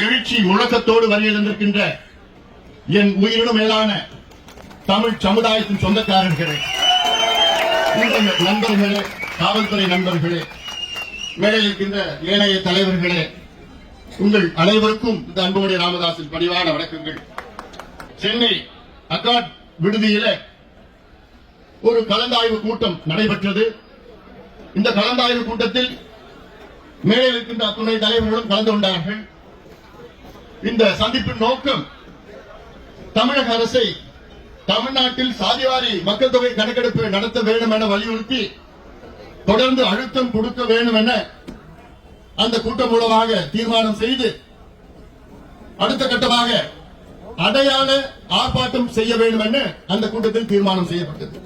எழுச்சி முழக்கத்தோடு வருகின்ற என் உயிரினும் மேலான தமிழ் சமுதாயத்தின் சொந்தக்காரர்களே, நண்பர்களே, காவல்துறை நண்பர்களே, மேடையில் இருக்கின்ற ஏனைய தலைவர்களே, உங்கள் அனைவருக்கும் இந்த அன்புமணி ராமதாஸின் பணிவான வணக்கங்கள். சென்னை அக்காட் விடுதியில ஒரு கலந்தாய்வு கூட்டம் நடைபெற்றது. இந்த கலந்தாய்வு கூட்டத்தில் மேடையில் இருக்கின்ற துணை தலைவர்களும் கலந்து கொண்டார்கள். இந்த சந்திப்பின் நோக்கம் தமிழக அரசை தமிழ்நாட்டில் சாதிவாரி மக்கள் தொகை கணக்கெடுப்பு நடத்த வேண்டும் என வலியுறுத்தி தொடர்ந்து அழுத்தம் கொடுக்க வேண்டும் என அந்த கூட்டம் மூலமாக தீர்மானம் செய்து அடுத்த கட்டமாக அடையாள ஆர்ப்பாட்டம் செய்ய வேண்டும் என அந்த கூட்டத்தில் தீர்மானம் செய்யப்பட்டது.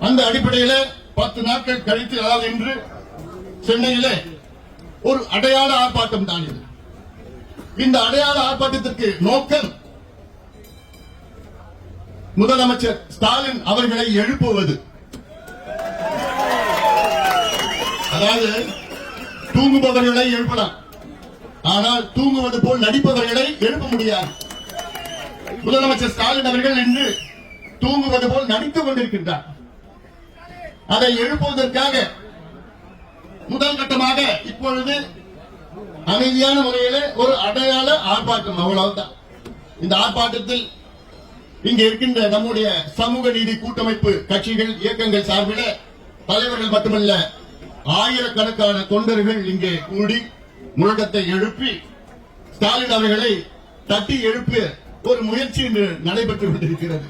அந்த அடிப்படையில் 10 நாட்கள் கழித்து, அதாவது இன்று சென்னையிலே ஒரு அடையாள ஆர்ப்பாட்டம் தான் இது. இந்த அடையாள ஆர்ப்பாட்டத்திற்கு நோக்கம் முதலமைச்சர் ஸ்டாலின் அவர்களை எழுப்புவது. அதாவது தூங்குபவர்களை எழுப்பலாம், ஆனால் தூங்குவது போல் நடிப்பவர்களை எழுப்ப முடியாது. முதலமைச்சர் ஸ்டாலின் அவர்கள் இன்று தூங்குவது போல் நடித்துக் கொண்டிருக்கின்றார். அதை எழுப்புவதற்காக முதல் கட்டமாக இப்பொழுது அமைதியான முறையில் ஒரு அடையாள ஆர்ப்பாட்டம், அவ்வளவுதான். இந்த ஆர்ப்பாட்டத்தில் இங்கே இருக்கின்ற நம்முடைய சமூக நீதி கூட்டமைப்பு கட்சிகள், இயக்கங்கள் சார்பில் தலைவர்கள் மட்டுமல்ல, ஆயிரக்கணக்கான தொண்டர்கள் இங்கே கூடி முழக்கத்தை எழுப்பி ஸ்டாலின் அவர்களை தட்டி எழுப்ப ஒரு முயற்சி இன்று நடைபெற்றுக் கொண்டிருக்கிறது.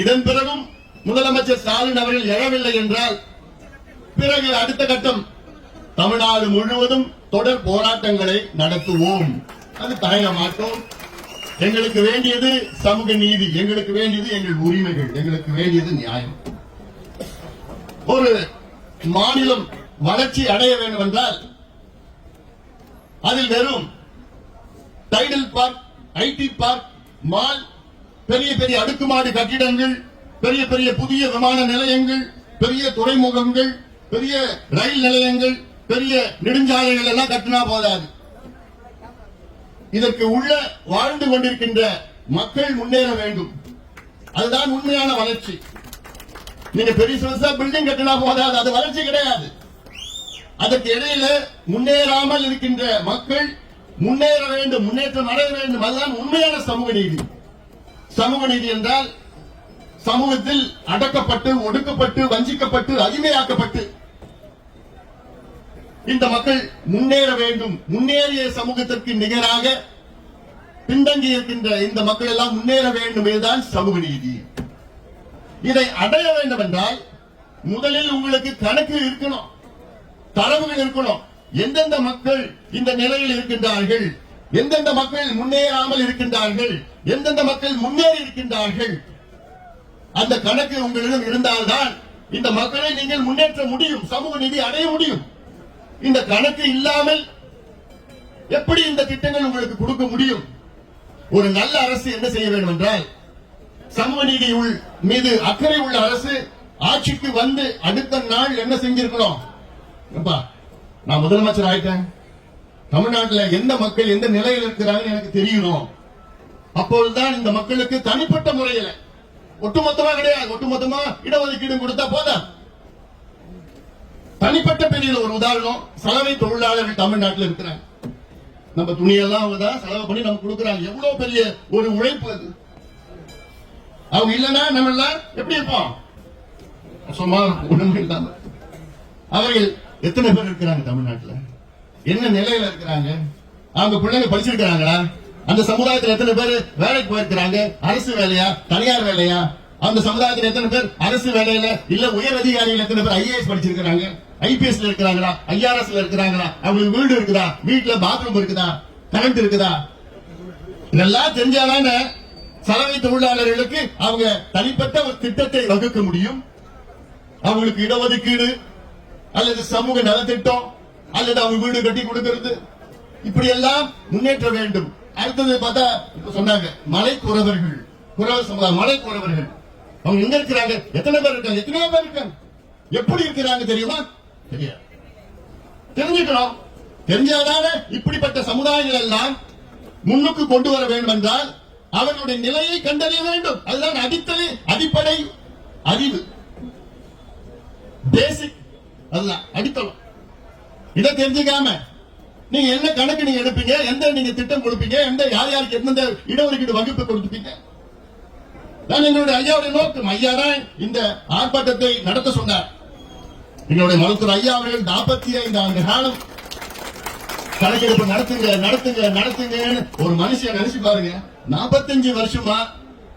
இதன் பிறகும் முதலமைச்சர் ஸ்டாலின் அவர்கள் எழவில்லை என்றால் பிறகு அடுத்த கட்டம் தமிழ்நாடு முழுவதும் தொடர் போராட்டங்களை நடத்துவோம். அது தயங்க மாட்டோம். எங்களுக்கு வேண்டியது சமூக நீதி, எங்களுக்கு வேண்டியது எங்கள் உரிமைகள், எங்களுக்கு வேண்டியது நியாயம். ஒரு மாநிலம் வளர்ச்சி அடைய வேண்டும் என்றால் அதில் வெறும் Tidel Park, IT park, mall, பெரிய பெரிய அடுக்குமாடி கட்டிடங்கள், பெரிய பெரிய புதிய விமான நிலையங்கள், பெரிய துறைமுகங்கள், பெரிய ரயில் நிலையங்கள், பெரிய நெடுஞ்சாலைகள் எல்லாம் கட்டினா போதாது. இதற்கு உள்ள வாழ்ந்து கொண்டிருக்கின்ற மக்கள் முன்னேற வேண்டும். அதுதான் உண்மையான வளர்ச்சி. நீங்க பெரிய பில்டிங் கட்டினா போதாது, அது வளர்ச்சி கிடையாது. அதற்கு இடையில முன்னேறாமல் இருக்கின்ற மக்கள் முன்னேற வேண்டும், முன்னேற்றம் அடைய வேண்டும். அதுதான் உண்மையான சமூக நீதி. சமூக நீதி என்றால் சமூகத்தில் அடக்கப்பட்டு, ஒடுக்கப்பட்டு, வஞ்சிக்கப்பட்டு, அடிமையாக்கப்பட்டு இந்த மக்கள் முன்னேற வேண்டும். முன்னேறிய சமூகத்திற்கு நிகராக பின்தங்கி இருக்கின்ற இந்த மக்கள் எல்லாம் முன்னேற வேண்டும். இதுதான் சமூக நீதி. இதை அடைய வேண்டும் என்றால் முதலில் உங்களுக்கு கணக்கு இருக்கணும், தரவுகள் இருக்கணும். எந்தெந்த மக்கள் இந்த நிலையில் இருக்கின்றார்கள், எந்தெந்த மக்கள் முன்னேறாமல் இருக்கின்றார்கள், எந்தெந்த மக்கள் முன்னேறி இருக்கின்றார்கள், அந்த கணக்கு உங்களிடம் இருந்தால்தான் இந்த மக்களை நீங்கள் முன்னேற்ற முடியும், சமூக நீதி அடைய முடியும். இந்த கணக்கு இல்லாமல் எப்படி இந்த திட்டங்கள் உங்களுக்கு கொடுக்க முடியும்? ஒரு நல்ல அரசு என்ன செய்ய வேண்டும் என்றால், சமூக நீதி மீது அக்கறை உள்ள அரசு ஆட்சிக்கு வந்து அடுத்த நாள் என்ன செஞ்சிருக்கணும்? நான் முதலமைச்சர் ஆயிட்டேன், தமிழ்நாட்டில் எந்த மக்கள் எந்த நிலையில் இருக்கிறாங்கன்னு எனக்கு தெரியணும். அப்பொழுதுதான் இந்த மக்களுக்கு தனிப்பட்ட முறையில், ஒட்டுமொத்தமா கிடையாது, ஒட்டுமொத்தமா இடஒதுக்கீடு கொடுத்தா போதா. தனிப்பட்ட பிரிவில் ஒரு உதாரணம், சலவை தொழிலாளர்கள் தமிழ்நாட்டில் இருக்கிறாங்க. நம்ம துணியெல்லாம் அவங்க தான் செலவு பண்ணி நமக்கு கொடுக்கிறாங்க. எவ்வளவு பெரிய ஒரு உழைப்பு அது. அவங்க இல்லைன்னா நம்ம எல்லாம் எப்படி இருப்போம்? சும்மா ஒண்ணுமே இல்லாம. அவர்கள் எத்தனை பேர் இருக்கிறாங்க தமிழ்நாட்டில்? என்ன நிலையில இருக்கிறாங்க? அவங்க பிள்ளைங்க படிச்சிருக்கிறாங்களா? அந்த சமுதாயத்தில் எத்தனை பேர் வேலைக்கு போயிருக்கிறாங்க? அரசு வேலையா, தனியார் வேலையா? அந்த சமுதாயத்தில் எத்தனை பேர் அரசு வேலையில இல்ல உயர் அதிகாரிகள் எத்தனை பேர் ஐஏஎஸ் படிச்சிருக்கிறாங்க, ஐபிஎஸ் இருக்கிறாங்களா, ஐஆர்எஸ் இருக்கிறாங்களா? அவங்களுக்கு வீடு இருக்குதா, வீட்டுல பாத்ரூம் இருக்குதா, கரண்ட் இருக்குதா? இதெல்லாம் தெரிஞ்சாதான சலவை தொழிலாளர்களுக்கு அவங்க தனிப்பட்ட ஒரு திட்டத்தை வகுக்க முடியும். அவங்களுக்கு இடஒதுக்கீடு அல்லது சமூக நலத்திட்டம் அல்லது அவங்க வீடு கட்டி கொடுக்கிறது, இப்படி எல்லாம் முன்னேற்ற வேண்டும். அடுத்தது பார்த்தா இப்ப சொன்னாங்க மலைக்குறவர்கள், குறவர் சமுதாயம், மலைக்குறவர்கள் அவங்க எங்க இருக்கிறாங்க? எத்தனை பேர் இருக்காங்க? எத்தனையோ பேர் இருக்காங்க. எப்படி இருக்கிறாங்க தெரியுமா? தெரியாது. தெரிஞ்சுக்கணும். தெரிஞ்சாதானே இப்படிப்பட்ட சமுதாயங்கள் எல்லாம் முன்னுக்கு கொண்டு வர வேண்டும் என்றால் அவர்களுடைய நிலையை கண்டறிய வேண்டும். அதுதான் அடிப்படை அறிவு, பேசிக், அதுதான் அடித்தளம். இதை தெரிஞ்சுக்காம நீங்க என்ன கணக்கு நீங்க எடுப்பீங்க, எந்த நீங்க திட்டம் கொடுப்பீங்க, எந்த யார் யாருக்கு எந்தெந்த இடஒதுக்கீடு வகுப்பு கொடுப்பீங்க? நான் எங்களுடைய ஐயாவுடைய நோக்கம். ஐயா தான் இந்த ஆர்ப்பாட்டத்தை நடத்த சொன்னார். எங்களுடைய மருத்துவர் ஐயா அவர்கள் 45 ஆண்டு காலம் கணக்கெடுப்பு நடத்துங்க ஒரு மனுஷன் நினைச்சு பாருங்க. 45 வருஷமா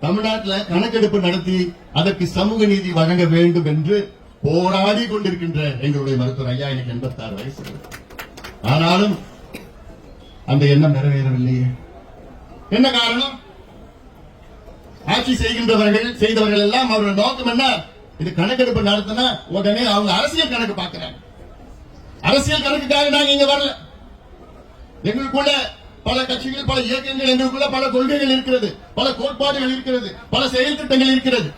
தமிழ்நாட்டில் கணக்கெடுப்பு நடத்தி அதற்கு சமூக நீதி வழங்க வேண்டும் என்று போராடி கொண்டிருக்கின்ற எங்களுடைய மருத்துவர் ஐயா எனக்கு 86 வயசு. ஆனாலும் அந்த எண்ணம் நிறைவேறவில்லையே. என்ன காரணம்? ஆட்சி செய்தவர்கள் எல்லாம் அவருடைய நோக்கம் என்ன? இது கணக்கெடுப்பு நடத்தினா உடனே அவங்க அரசியல் கணக்கு பார்க்கிறாங்க. அரசியல் கணக்குக்காக நாங்க இங்க வரல. எங்களுக்குள்ள பல கட்சிகள், பல இயக்கங்கள், எங்களுக்குள்ள பல கொள்கைகள் இருக்கிறது, பல கோட்பாடுகள் இருக்கிறது, பல செயல் திட்டங்கள் இருக்கிறது.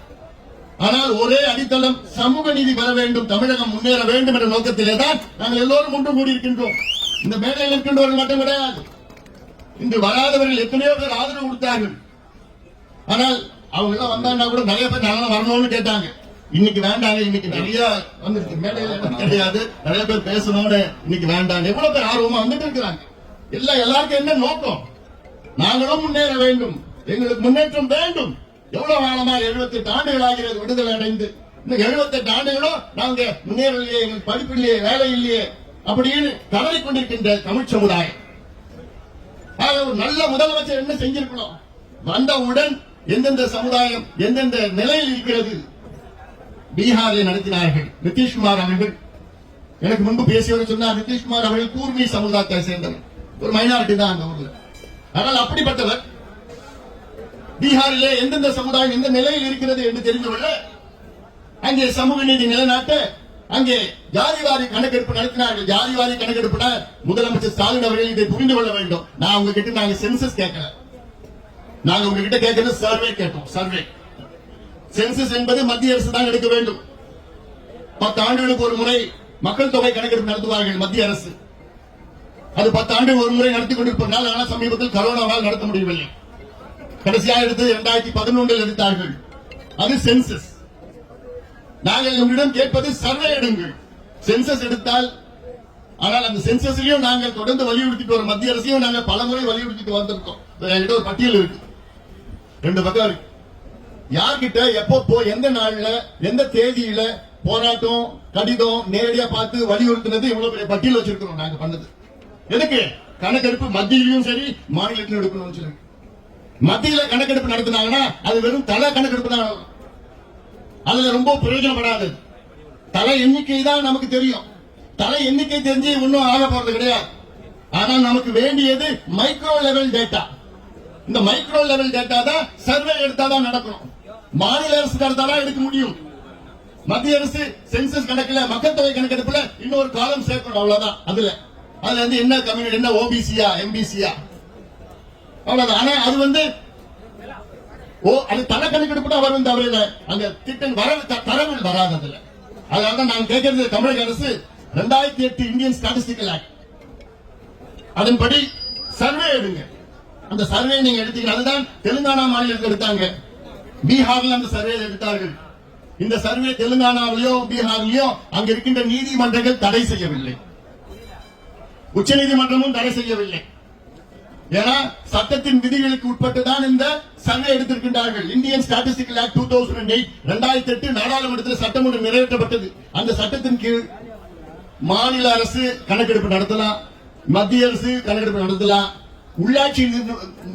ஆனால் ஒரே அடித்தளம் சமூக நீதி பெற வேண்டும், தமிழகம் முன்னேற வேண்டும் என்ற நோக்கத்திலே தான் நாங்கள் எல்லோரும் ஒன்று கூடியிருக்கின்றோம். இந்த மேடையில் இருக்கின்றவர்கள் மட்டும் கிடையாது, இன்று வராதவர்கள் எத்தனையோ பேர் ஆதரவு கொடுத்தார்கள். ஆனால் அவங்க எல்லாம் வந்தாங்கன்னா கூட நிறைய பேர் நல்லா வரணும்னு கேட்டாங்க. இன்னைக்கு வேண்டாங்க, இன்னைக்கு நிறைய வந்துருக்கு, மேடையில கிடையாது, நிறைய பேர் பேசணும்னு இன்னைக்கு வேண்டாங்க. எவ்வளவு பேர் ஆர்வமா வந்துட்டு இருக்கிறாங்க. எல்லாருக்கும் என்ன நோக்கம்? நாங்களும் முன்னேற வேண்டும், எங்களுக்கு முன்னேற்றம் வேண்டும். எவ்வளவு காலமா 78 ஆண்டுகள் ஆகிறது விடுதலை அடைந்து. இந்த 78 ஆண்டுகளும் நாங்க முன்னேறலையே, எங்களுக்கு படிப்பு இல்லையே, வேலை இல்லையே அப்படின்னு கவலை கொண்டிருக்கின்ற தமிழ் சமுதாயம். ஒரு நல்ல முதலமைச்சர் என்ன செஞ்சிருக்கணும்? வந்தவுடன் எந்தெந்த சமுதாயம் எந்தெந்த நிலையில் இருக்கிறது பீகாரில் நடத்தினார்கள். நிதிஷ்குமார் அவர்கள் எனக்கு முன்பு பேசியவர் சொன்னார், நிதிஷ்குமார் அவர்கள் கூர்மி சமுதாயத்தை சேர்ந்தவர், ஒரு மைனாரிட்டி தான் அந்த ஊர்ல. ஆனால் அப்படிப்பட்டவர் பீகாரிலே எந்தெந்த சமுதாயம் எந்த நிலையில் இருக்கிறது என்று தெரிந்து கொள்ள அங்கே சமூக நீதி நிலைநாட்ட அங்கே ஜாதிவாரி கணக்கெடுப்பு நடத்தினார்கள். ஜாதிவாரி கணக்கெடுப்புனா முதலமைச்சர் ஸ்டாலின் அவர்கள் இதை புரிந்து கொள்ள வேண்டும். நான் உங்ககிட்ட நாங்க சென்சஸ் கேட்கல, நாங்க உங்ககிட்ட கேட்கறது சர்வே கேட்டோம். சர்வே சென்சஸ் என்பது மத்திய அரசு தான் எடுக்க வேண்டும். 10 ஆண்டுகளுக்கு ஒரு முறை மக்கள் தொகை கணக்கெடுப்பு நடத்துவார்கள் மத்திய அரசு. அது 10 ஆண்டுகள் ஒரு முறை நடத்தி கொண்டிருப்பதால், ஆனால் சமீபத்தில் கரோனாவால் நடத்த முடியவில்லை. கடைசியாக எடுத்து 2011 எடுத்தார்கள். அது சென்சஸ். நாங்கள் உங்களிடம் கேட்பது சர்வே எடுங்கள். சென்சஸ் எடுத்தால், ஆனால் அந்த சென்சஸ்லயும் நாங்கள் தொடர்ந்து வலியுறுத்திட்டு வரோம். மத்திய அரசையும் நாங்கள் பல முறை வலியுறுத்திட்டு வந்திருக்கோம். என்கிட்ட ஒரு பட்டியல் இருக்கு, 2 பக்கம் இருக்கு. யார்கிட்ட எப்போ எந்த நாள்ல எந்த தேதியில போராட்டம் கடிதம் நேரடியா பார்த்து வலியுறுத்தினது இவ்வளவு பெரிய பட்டியல் வச்சிருக்கிறோம். நாங்க பண்ணது எதுக்கு? கணக்கெடுப்பு மத்தியிலும் சரி மாநிலத்திலும் எடுக்கணும்னு சொல்லி. மத்தியில கணக்கெடுப்பு நடத்தினாங்கன்னா அது வெறும் தலை கணக்கெடுப்பு தான். அதுல ரொம்ப பிரயோஜனப்படாது. தலை எண்ணிக்கை தான் நமக்கு தெரியும். தலை எண்ணிக்கை தெரிஞ்சு ஒன்னும் ஆக போறது கிடையாது. ஆனா நமக்கு வேண்டியது மைக்ரோ லெவல் டேட்டா. இந்த மைக்ரோ லெவல் டேட்டா தான் சர்வே எடுத்தாதான் நடக்கணும். மாநில அரசு எடுத்தாதான் எடுக்க முடியும். மத்திய அரசு சென்சஸ் கணக்குல மக்கள் தொகை கணக்கெடுப்புல இன்னொரு காலம் சேர்க்கணும், அவ்வளவுதான். அதுல வந்து என்ன கம்யூனிட்டி, என்ன ஓபிசியா எம்பிசியா, அவ்வளவுதான். ஆனா அது அது தலை கணக்கெடுப்பு தான் வரும், தவிர அந்த திட்டம் தரவு வராது அதுல. அதனால நான் கேட்கிறது, தமிழக அரசு 2008 இந்தியன் ஸ்டாட்டிஸ்டிக்கல் ஆக்ட் அதன்படி சர்வே எடுங்க. அந்த சர்வே நீங்க எடுத்தீங்க. அதுதான் தெலுங்கானா மாநிலத்தில் எடுத்தாங்க, பீகார்ல அந்த சர்வே எடுத்தார்கள். இந்த சர்வே தெலுங்கானாவிலயோ பீகார்லயோ அங்க இருக்கின்ற நீதிமன்றங்கள் தடை செய்யவில்லை, உச்ச நீதிமன்றமும் தடை செய்யவில்லை. ஏன்னா சட்டத்தின் விதிகளுக்கு உட்பட்டுதான் இந்த சர்வே எடுத்திருக்கின்றார்கள். இந்தியன் ஸ்டாட்டிஸ்டிக்கல் ஆக்ட் 2008 2008 நாடாளுமன்றத்தில் சட்டம் ஒன்று நிறைவேற்றப்பட்டது. அந்த சட்டத்தின் கீழ் மாநில அரசு கணக்கெடுப்பு நடத்தலாம், மத்திய அரசு கணக்கெடுப்பு நடத்தலாம், உள்ளாட்சி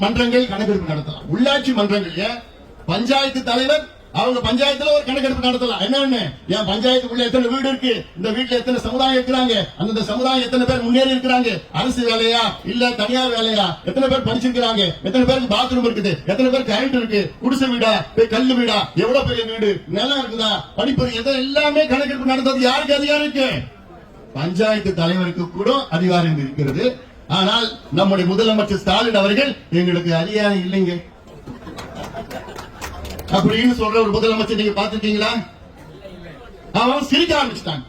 மன்றங்கள் கணக்கெடுப்பு நடத்தலாம். உள்ளாட்சி மன்றங்கள் பஞ்சாயத்து தலைவர் அவங்க பஞ்சாயத்துல ஒரு கணக்கெடுப்பு நடத்தலாம். என்னன்னு, என் பஞ்சாயத்துக்குள்ள எத்தனை வீடு இருக்கு, இந்த வீட்டுல எத்தனை சமுதாயம் இருக்கிறாங்க, அந்த சமுதாயம் எத்தனை பேர் முன்னேறி இருக்கிறாங்க, அரசு வேலையா இல்ல தனியார் வேலையா, எத்தனை பேர் படிச்சிருக்கிறாங்க, எத்தனை பேருக்கு பாத்ரூம் இருக்குது, எத்தனை பேருக்கு கரண்ட் இருக்கு, குடிசை வீடா கல்லு வீடா, எவ்வளவு பெரிய வீடு, நிலம் இருக்குதா, படிப்பு, எல்லாமே கணக்கெடுப்பு நடத்துறது யாருக்கு அதிகாரம் இருக்கு? பஞ்சாயத்து தலைவருக்கு கூட அதிகாரம் இருக்கிறது. ஆனால் நம்முடைய முதலமைச்சர் ஸ்டாலின் அவர்கள் எங்களுக்கு அதிகாரம் இல்லைங்க அப்படின்னு சொல்ற ஒரு முதலமைச்சர் நீங்க பாத்துட்டீங்களா? அவன் சிரிக்க ஆரம்பிச்சிட்டாங்க.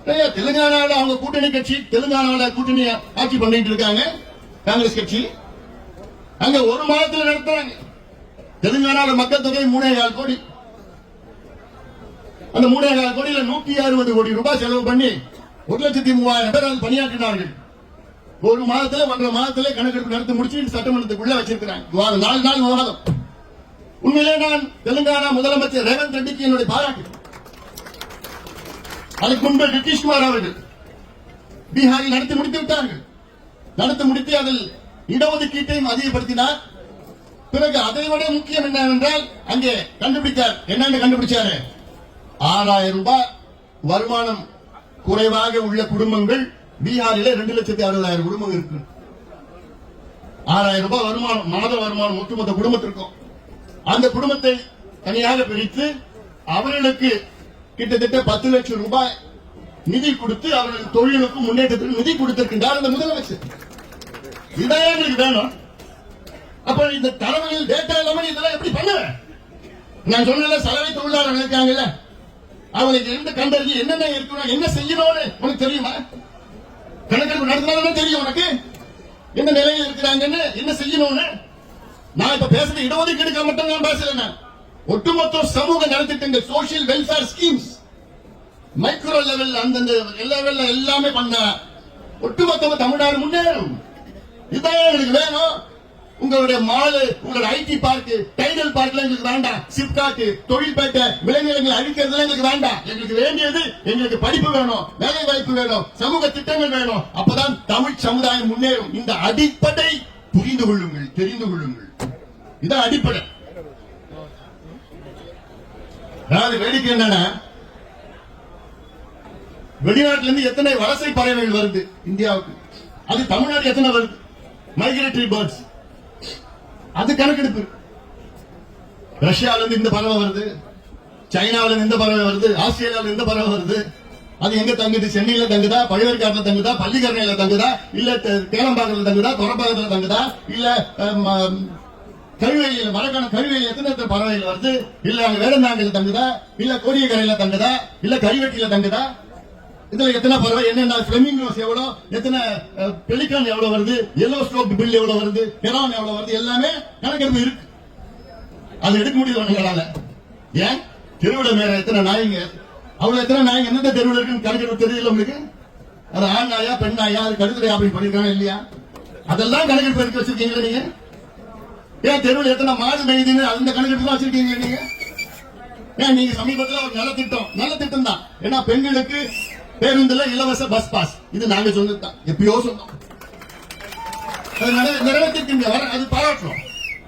தெலுங்கானாவில் அவங்க கூட்டணி கட்சி தெலுங்கானாவில் கூட்டணி ஆட்சி பண்ணிட்டு இருக்காங்க காங்கிரஸ் கட்சி. அங்க ஒரு மாதத்தில் நடத்துறாங்க. தெலுங்கானாவில் மக்கள் தொகை 3.25 கோடி. அந்த 3.25 கோடியில 160 கோடி ரூபாய் செலவு பண்ணி 1,03,000 பேர் பணியாற்றினார்கள். ஒரு மாதத்துல 1.5 மாதத்துல கணக்கெடுப்பு நடத்தி முடிச்சு சட்டமன்றத்துக்குள்ள வச்சிருக்கிறாங்க. 4 நாள் விவாதம். உண்மையிலே நான் தெலுங்கானா முதலமைச்சர் ரேவந்த் ரெட்டிக்கு என்னுடைய பாராட்டு. அதுக்கு முன்பு நிதிஷ்குமார் அவர்கள் பீகாரில் நடத்தி முடித்து விட்டார்கள். நடத்தி முடித்து அதில் இடஒதுக்கீட்டையும் அதிகப்படுத்தினார். பிறகு அதை விட முக்கியம் என்னவென்றால் அங்கே கண்டுபிடித்தார். என்னன்னு கண்டுபிடிச்சாரு? 6,000 ரூபாய் வருமானம் குறைவாக உள்ள குடும்பங்கள் பீகாரில் 2,60,000 குடும்பம் இருக்கு. 6,000 ரூபாய் வருமானம், மாத வருமானம் ஒட்டுமொத்த குடும்பத்திற்கும். அந்த குடும்பத்தை தனியாக பிரித்து அவர்களுக்கு கிட்டத்தட்ட 10 லட்சம் ரூபாய் நிதி கொடுத்து அவர்கள் தொழிலுக்கு முன்னேற்றத்திற்கு நிதி கொடுத்திருக்கின்றார் அந்த முதலமைச்சர். இதான் எங்களுக்கு வேணும். அப்ப இந்த தரவுகள் டேட்டா இல்லாம இதெல்லாம் எப்படி பண்ண? நான் சொன்ன சலவை தொழிலாளர்கள் இருக்காங்கல்ல, அவங்களுக்கு எந்த கண்டறிஞ்சு என்னென்ன இருக்கணும், என்ன செய்யணும்னு உனக்கு தெரியுமா? கணக்கெடுப்பு நடத்தினாலும் தெரியும் உனக்கு என்ன நிலையில் இருக்கிறாங்கன்னு, என்ன செய்யணும்னு. நான் இப்ப பேசுறது இடஒதுக்கீடுக்கு மட்டும் நான் பேசல. ஒட்டுமொத்த சமூக நலத்திட்டங்கள், social welfare schemes, micro level, அந்தந்த லெவல்ல எல்லாமே பண்ண ஒட்டுமொத்த தமிழ்நாடு முன்னேறும். இதுதான் எங்களுக்கு வேணும். உங்களுடைய மால், உங்களுடைய ஐடி பார்க், டைடல் பார்க்ல எங்களுக்கு வேண்டாம். சிப்காட், தொழில்பேட்டை, விளைநிலங்களை அழிக்கிறதுல எங்களுக்கு வேண்டாம். எங்களுக்கு வேண்டியது எங்களுக்கு படிப்பு வேணும், வேலை வாய்ப்பு வேணும், சமூக திட்டங்கள் வேணும். அப்பதான் தமிழ் சமுதாயம் முன்னேறும். இந்த அடிப்படை புரிந்து கொள்ளுங்கள், தெரிந்து கொள்ளுங்கள். இதான் அடிப்படை. அதாவது வேடிக்கை என்னன்னா, வெளிநாட்டில இருந்து எத்தனை வலசை பறவைகள் வருது இந்தியாவுக்கு, அது தமிழ்நாடு எத்தனை வருது? மைக்ரேட்டரி பேர்ட்ஸ், அது கணக்கெடுப்பு. ரஷ்யாவில இருந்து இந்த பறவை வருது, சைனாவில இருந்து இந்த பறவை வருது, ஆஸ்திரேலியாவில இந்த பறவை வருது. அது எங்க தங்குது? சென்னையில தங்குதா, பழவேற்காட்டுல தங்குதா, பள்ளிக்கரணையில தங்குதா, இல்ல கேளம்பாக்கத்துல தங்குதா, தொரப்பாக்கத்துல தங்குதா, இல்ல கழுவையில மரக்கான கழுவையில் எத்தனை பறவைகள் வருது? இல்ல அங்க வேடந்தாங்கல தங்குதா, இல்ல கோடியக்கரையில தங்குதா, இல்ல கரிவெட்டியில தங்குதா? இதுல எத்தனை பறவை, என்னென்ன பிளமிங்கோஸ் எவ்வளவு, எத்தனை பெலிகான் எவ்வளவு வருது, எல்லோ ஸ்டோக் பில் எவ்வளவு வருது, ஹெரான் எவ்வளவு வருது, எல்லாமே கணக்கெடுப்பு இருக்கு. அது எடுக்க முடியல உங்களால. ஏன்? தெருவில் மேல எத்தனை நாய்ங்க, அவ்வளவு எத்தனை நாய்ங்க எந்த தெருவில் இருக்குன்னு கணக்கெடுப்பு தெரியல உங்களுக்கு? அது ஆண் நாயா பெண் நாயா, அது கடுதலை அப்படி பண்ணிருக்காங்க இல்லையா? அதெல்லாம் கணக்கெடுப்பு எடுக்க வச்சிருக்கீங்களா நீங்க? ஏன் தெருவில் எத்தனை மாடு மேய்துன்னு அந்த கணக்கெடுப்பு தான் வச்சிருக்கீங்க நீங்க? ஏன் நீங்க சமீபத்தில் ஒரு நலத்திட்டம் தான், ஏன்னா பெண்களுக்கு பேருந்துல இலவச பஸ் பாஸ், இது நாங்க சொன்னதுதான், எப்பயோ சொன்னோம். நிறைவேற்றிருக்கீங்க, அது பாராட்டுறோம்.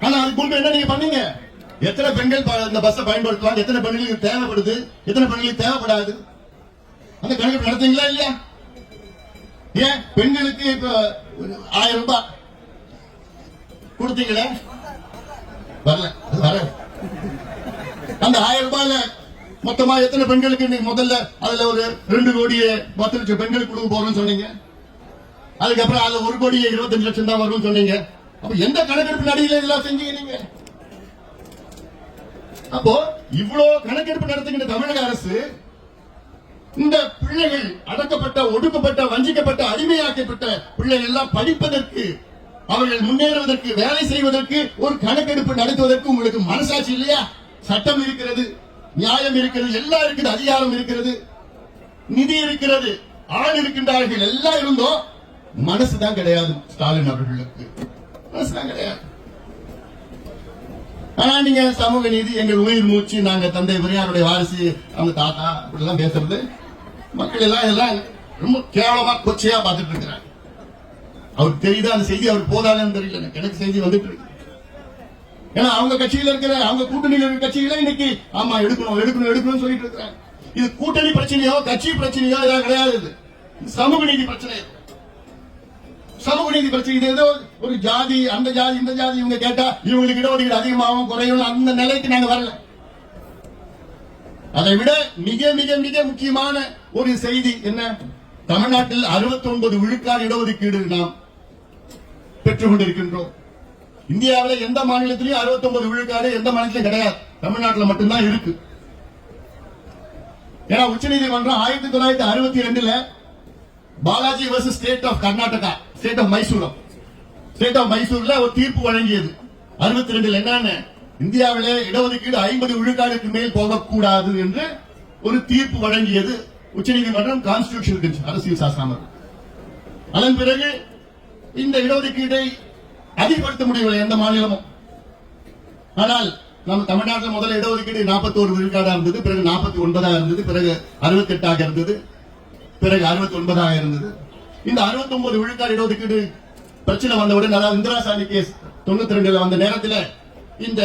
ஆனா அதுக்கு முன்பு என்ன நீங்க பண்ணீங்க? எத்தனை பெண்கள் இந்த பஸ்ஸை பயன்படுத்துவாங்க, எத்தனை பெண்களுக்கு தேவைப்படுது, எத்தனை பெண்களுக்கு தேவைப்படாது, அந்த கணக்கு நடத்தீங்களா இல்லையா? ஏன் பெண்களுக்கு இப்ப 1000 ரூபாய் கொடுத்தீங்களே, வரல, அது வர அந்த 1000 ரூபாயில மொத்தமா எத்தனை பெண்களுக்கு முதல்ல அதுல ஒரு 2 கோடியே 10 லட்சம் பெண்களுக்கு கொடுக்க போறோம்னு சொன்னீங்க. அதுக்கப்புறம் அதுல 1 கோடியே 25 லட்சம் தான் வரும்னு சொன்னீங்க. அப்ப எந்த கணக்கெடுப்பு நடிகையில இதெல்லாம் செஞ்சீங்க நீங்க? அப்போ இவ்வளவு கணக்கெடுப்பு நடத்துகின்ற தமிழக அரசு இந்த பிள்ளைகள், அடக்கப்பட்ட, ஒடுக்கப்பட்ட, வஞ்சிக்கப்பட்ட, அடிமையாக்கப்பட்ட பிள்ளைகள் எல்லாம் படிப்பதற்கு, அவர்கள் முன்னேறுவதற்கு, வேலை செய்வதற்கு ஒரு கணக்கெடுப்பு நடத்துவதற்கு உங்களுக்கு மனசாட்சி இல்லையா? சட்டம் இருக்கிறது, நியாயம் இருக்கிறது, எல்லாம் இருக்குது, அதிகாரம் இருக்கிறது, நிதி இருக்கிறது, ஆள் இருக்கின்றார்கள், எல்லாம் இருந்தோம் மனசுதான் கிடையாது. ஸ்டாலின் அவர்களுக்கு மனசுதான் கிடையாது. ஆனா நீங்க சமூக நீதி, எங்கள் உயிர் மூச்சு, நாங்க தந்தை பெரியாருடைய வாரிசு, அவங்க தாத்தா அப்படிலாம் பேசுறது மக்கள் எல்லாம் ரொம்ப கேவலமா கொச்சையா பார்த்துட்டு இருக்கிறாங்க. அவருக்கு தெரியுதா அந்த செய்தி? அவருக்கு போதாதுன்னு தெரியல, எனக்கு செய்தி வந்துட்டு இருக்கு. ஏன்னா அவங்க கட்சியில இருக்கிற, அவங்க கூட்டணியில் இருக்கிற கட்சிகளை இன்னைக்கு ஆமா எடுக்கணும் எடுக்கணும் எடுக்கணும் சொல்லிட்டு இருக்கிறாங்க. இது கூட்டணி பிரச்சனையோ கட்சி பிரச்சனையோ இதெல்லாம் கிடையாது. சமூக நீதி பிரச்சனை, சமூக நீதி பிரச்சனை. இது ஏதோ ஒரு ஜாதி, அந்த ஜாதி இந்த ஜாதி இவங்க கேட்டா இவங்களுக்கு இடஒதுக்கீடு அதிகமாகவும் குறையும், அந்த நிலைக்கு நாங்க வரல. அதை விட மிக மிக மிக முக்கியமான ஒரு செய்தி என்ன? தமிழ்நாட்டில் 69 விழுக்காடு இடஒதுக்கீடு நாம் பெற்றுக் கொண்டிருக்கின்றோம். இந்தியாவில் எந்த மாநிலத்திலையும் 69 விழுக்காடு எந்த மாநிலத்திலும் கிடையாது, தமிழ்நாட்டில் மட்டும்தான் இருக்கு. ஏன்னா உச்சநீதிமன்றம் 1962 Balaji versus state of Karnataka, state of மைசூர்ல ஒரு தீர்ப்பு வழங்கியது. 62 என்னன்னு, இந்தியாவிலே இடஒதுக்கீடு 50 விழுக்காடுக்கு மேல் போகக்கூடாது என்று ஒரு தீர்ப்பு வழங்கியது உச்சநீதிமன்றம், கான்ஸ்டிடியூஷன் பெஞ்ச், அரசியல் சாசனம். அதன் பிறகு இந்த இடஒதுக்கீட்டை அதிகப்படுத்த முடியவில்லை எந்த மாநிலமும். ஆனால் நம்ம தமிழ்நாட்டில் முதல்ல இடஒதுக்கீடு 41 விழுக்காடா இருந்தது, பிறகு 49 இருந்தது, பிறகு 68 இருந்தது, பிறகு 69 இருந்தது. இந்த 69 விழுக்காடு இடஒதுக்கீடு பிரச்சனை வந்தவுடன், அதாவது இந்திரா காந்தி கேஸ் 92 வந்த நேரத்தில் இந்த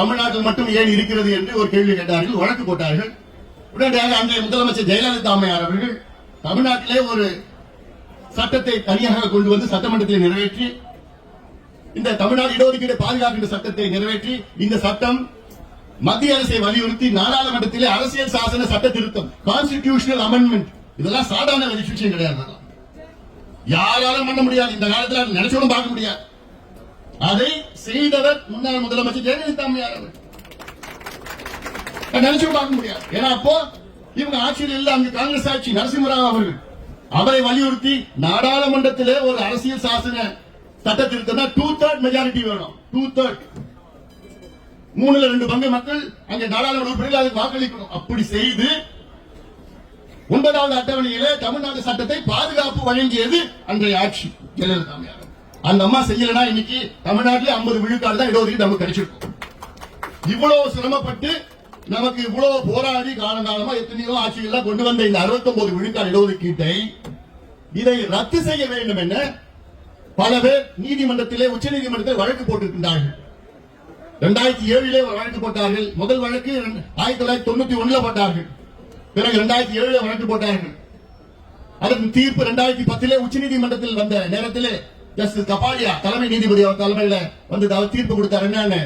தமிழ்நாட்டில் மட்டும் ஏன் இருக்கிறது என்று ஒரு கேள்வி கேட்டார்கள், வழக்கு போட்டார்கள். உடனடியாக அன்றைய முதலமைச்சர் ஜெயலலிதா அம்மையார் அவர்கள் தமிழ்நாட்டிலே ஒரு சட்டத்தை தனியாக கொண்டு வந்து சட்டமன்றத்தில் நிறைவேற்றி, இந்த தமிழ்நாடு இடஒதுக்கீடு பாதுகாக்கின்ற சட்டத்தை நிறைவேற்றி, இந்த சட்டம் மத்திய அரசை வலியுறுத்தி நாடாளுமன்றத்திலே அரசியல் சாசன சட்ட திருத்தம், கான்ஸ்டிடியூஷனல் அமெண்ட்மெண்ட், இதெல்லாம் சாதாரண விஷயம் கிடையாது. யாராலும் பண்ண முடியாது, இந்த காலத்தில் நினைச்சோடும் பார்க்க முடியாது. அதை செய்தவர் முன்னாள் முதலமைச்சர் ஜெயலலிதா அம்மையார் அவர்கள். நினைச்சோடும் பார்க்க முடியாது. ஏன்னா அப்போ இவங்க ஆட்சியில் இல்ல, அங்கு காங்கிரஸ் ஆட்சி, நரசிம்மராவ் அவர்கள் அவரை வலியுறுத்தி நாடாளுமன்றத்திலே ஒரு அரசியல் சாசன சட்ட திருத்தம் 2/3 மெஜாரிட்டி வேணும். 2/3, 3/2 பங்கு மக்கள் அங்கே நாடாளுமன்ற உறுப்பினர்கள் அதுக்கு வாக்களிக்கணும். அப்படி செய்து 9வது அட்டவணையிலே தமிழ்நாடு சட்டத்தை பாதுகாப்பு வழங்கியது அன்றைய ஆட்சி ஜெயலலிதா அம்மையார். அந்த அம்மா செய்யலனா இன்னைக்கு தமிழ்நாட்டில் 50 விழுக்காடு தான் இடஒதுக்கீடு நமக்கு கிடைச்சிருக்கும். இவ்வளவு சிரமப்பட்டு நமக்கு இவ்வளவு போராடி காலகாலமா எத்தனையோ ஆட்சிகள் கொண்டு வந்த இந்த 69 விழுக்காடு இடஒதுக்கீட்டை இதை ரத்து செய்ய வேண்டும் என பல பேர் நீதிமன்றத்திலே, உச்ச நீதிமன்றத்தில் வழக்கு போட்டிருக்கின்றார்கள். 2007 வழக்கு போட்டார்கள். முதல் வழக்கு 1991 போட்டார்கள். பிறகு 2007 வழக்கு போட்டார்கள். அதன் தீர்ப்பு 2010 உச்ச நீதிமன்றத்தில் வந்த நேரத்திலே ஜஸ்டிஸ் கபாலியா தலைமை நீதிபதி அவர் தலைமையில வந்து அவர் தீர்ப்பு கொடுத்தார். என்னன்னு,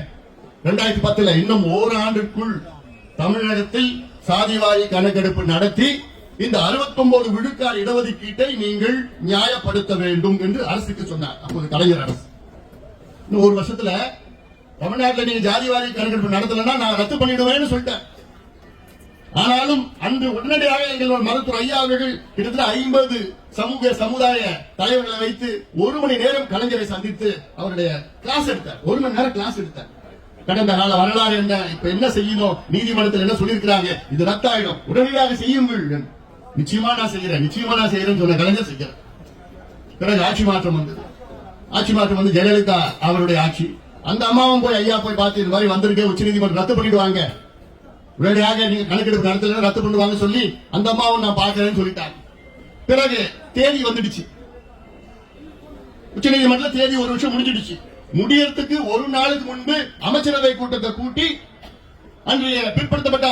2010 இன்னும் ஓராண்டுக்குள் தமிழகத்தில் சாதிவாரி கணக்கெடுப்பு நடத்தி இந்த 69 விழுக்காடு இடஒதுக்கீட்டை நீங்கள் நியாயப்படுத்த வேண்டும் என்று அரசுக்கு சொன்னார். அப்போது கலைஞர் அரசு. இன்னும் ஒரு வருஷத்துல தமிழ்நாட்டில் நீங்க ஜாதிவாரி கணக்கெடுப்பு நடத்தலன்னா நான் ரத்து பண்ணிடுவேன்னு சொல்லிட்டேன். ஆனாலும் அன்று உடனடியாக எங்களோட மருத்துவர் ஐயா அவர்கள் கிட்டத்தட்ட 50 சமுதாய தலைவர்களை வைத்து 1 மணி நேரம் கலைஞரை சந்தித்து அவருடைய கிளாஸ் எடுத்தார். 1 மணி நேரம் கிளாஸ் எடுத்தார். கடந்த கால வரலாறு என்ன, இப்ப என்ன செய்யணும், நீதிமன்றத்தில் என்ன சொல்லியிருக்கிறாங்க, இது ரத்தாயிடும், உடனடியாக செய்யுங்கள். நிச்சயமா நான் செய்யறேன் சொன்ன கலைஞர் செய்யறேன். பிறகு ஆட்சி மாற்றம் வந்து ஜெயலலிதா அவருடைய ஆட்சி. அந்த அம்மாவும் போய் ஐயா போய் பார்த்து இந்த மாதிரி வந்திருக்கே, உச்ச நீதிமன்றம் ரத்து பண்ணிடுவாங்க, உடனடியாக நீங்க கணக்கெடுப்பு நடத்தல ரத்து பண்ணுவாங்க சொல்லி அந்த அம்மாவும் நான் பார்க்கிறேன்னு சொல்லிட்டாங்க. பிறகு தேதி வந்துடுச்சு, உச்ச நீதிமன்றத்தில் தேதி ஒரு வருஷம் முடிஞ்சிடுச்சு. முடியறதுக்கு ஒரு நாளுக்கு முன்பு அமைச்சரவை கூட்டத்தை கூட்டி அன்றைய பிற்படுத்தப்பட்ட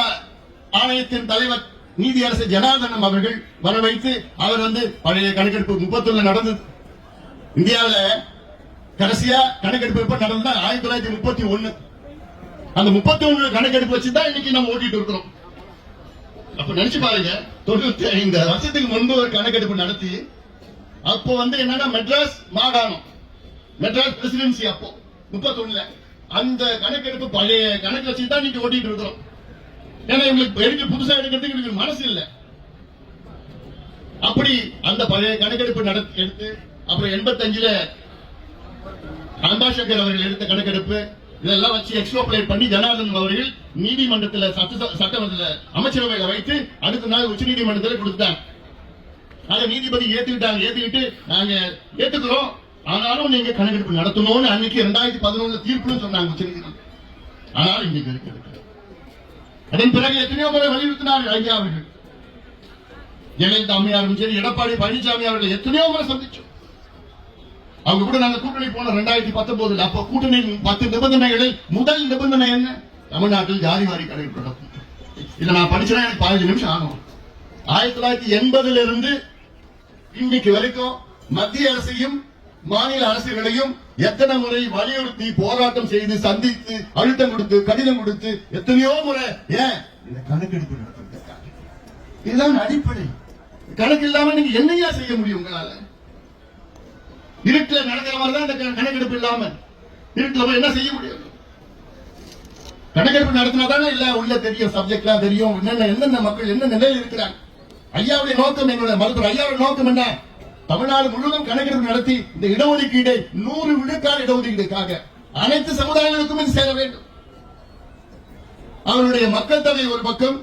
ஆணையத்தின் தலைவர் நீதியரசர் ஜனார்தனம் அவர்கள் வர வைத்து அவர் பழைய கணக்கெடுப்பு 31 நடந்தது. இந்தியாவில் கடைசியா கணக்கெடுப்பு எப்ப நடந்தா 1931. அந்த 31 கணக்கெடுப்பு வச்சுதான் இன்னைக்கு நம்ம ஓட்டிட்டு இருக்கிறோம். அப்ப நினைச்சு பாருங்க, 95 வருஷத்துக்கு முன்பு ஒரு கணக்கெடுப்பு நடத்தி அப்போ என்னன்னா மெட்ராஸ் மாகாணம், மெட்ராஸ் பிரசிடென்சி அப்போ 31 அந்த கணக்கெடுப்பு பழைய கணக்கு வச்சுதான் இன்னைக்கு ஓட்டிட்டு இருக்கிறோம். ஏன்னா எங்களுக்கு புதுசா எடுக்கிறதுக்கு எனக்கு மனசு இல்ல. அப்படி அந்த பழைய கணக்கெடுப்பு எடுத்து அப்புறம் 85 அம்பாசங்கர் அவர்கள் எடுத்த கணக்கெடுப்பு இதெல்லாம் வச்சு எக்ஸ்ட்ராபுலேட் பண்ணி ஜனார்தன் அவர்கள் நீதிமன்றத்தில் சட்டமன்றத்தில் அமைச்சரவையில வைத்து அடுத்த நாள் உச்ச நீதிமன்றத்தில் கொடுத்தாங்க. அதை நீதிபதி ஏத்துக்கிட்டு நாங்க ஏத்துக்கிறோம், ஆனாலும் நீங்க கணக்கெடுப்பு நடத்தணும்னு அன்னைக்கு 2011 தீர்ப்புன்னு சொன்னாங்க உச்ச நீதிமன்றம். ஆனால் இன்னைக்கு இருக்கிறது. அதன் பிறகு எத்தனையோ முறை வலியுறுத்தினார்கள் ஐயா அவர்கள். ஜெயலலிதா அம்மையாரும் சரி, எடப்பாடி பழனிசாமி அவர்கள் எத்தனையோ முறை சந்திச்சோம். அவங்க கூட நாங்க கூட்டணி போனோம் 2019. அப்ப கூட்டணி 10 நிபந்தனைகளில் முதல் நிபந்தனை என்ன, தமிழ்நாட்டில் ஜாதிவாரி கணக்கெடுப்பு நடக்கும். இல்ல நான் படிச்சேன்னா எனக்கு 15 நிமிஷம் ஆகும். 1980 இருந்து இன்னைக்கு வரைக்கும் மத்திய அரசையும் மாநில அரசுகளையும் எத்தனை முறை வலியுறுத்தி போராட்டம் செய்து சந்தித்து அழுத்தம் கொடுத்து கடிதம் கொடுத்து எத்தனையோ முறை ஏன் இந்த கணக்கெடுப்பு நடத்துறதுக்காக. இதுதான் அடிப்படை. கணக்கு இல்லாம நீங்க என்னையா செய்ய முடியும் உங்களால? இருட்டுல நடக்கிற மாதிரி தான் இந்த கணக்கெடுப்பு இல்லாம இருட்டுல போய் என்ன செய்ய முடியும்? கணக்கெடுப்பு நடத்தினாதானே இல்ல உள்ள தெரியும், சப்ஜெக்ட்லாம் தெரியும், என்னென்ன மக்கள் என்ன நிலையில் இருக்கிறாங்க. ஐயாவுடைய நோக்கம், எங்களுடைய மருத்துவர் ஐயாவுடைய நோக்கம் என்ன? தமிழ்நாடு முழுவதும் கணக்கெடுப்பு நடத்தி இந்த இடஒதுக்கீடை 100 விழுக்காடு இடஒதுக்கீடுக்காக அனைத்து சமுதாயங்களுக்கும் இது சேர வேண்டும். அவருடைய மக்கள் தொகை ஒரு பக்கம்,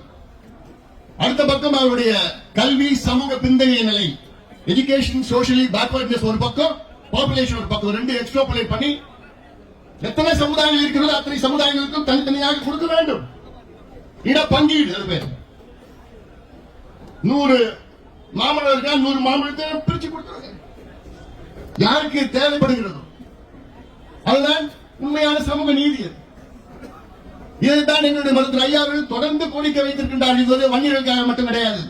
அடுத்த பக்கம் அவருடைய கல்வி சமூக பின்தங்கிய நிலை, எஜுகேஷன் சோஷியலி பேக்வர்ட்னஸ் ஒரு பக்கம், பாப்புலேஷன் ஒரு பக்கம், ரெண்டு எக்ஸ்ட்ராபுலேட் பண்ணி எத்தனை சமுதாயங்கள் இருக்கிறதோ அத்தனை சமுதாயங்களுக்கும் தனித்தனியாக கொடுக்க வேண்டும். இட பங்கீடு, அது பேர். 100 மாமலம் இருக்கா, 100 மாமலத்தை பிரிச்சு கொடுத்துருங்க யாருக்கு தேவைப்படுகிறதோ. அதுதான் உண்மையான சமூக நீதி. இதைத்தான் எங்களுடைய மருத்துவர் ஐயாவில் தொடர்ந்து கோரிக்கை வைத்திருக்கின்றார். இது வன்னியர்களுக்காக மட்டும் கிடையாது.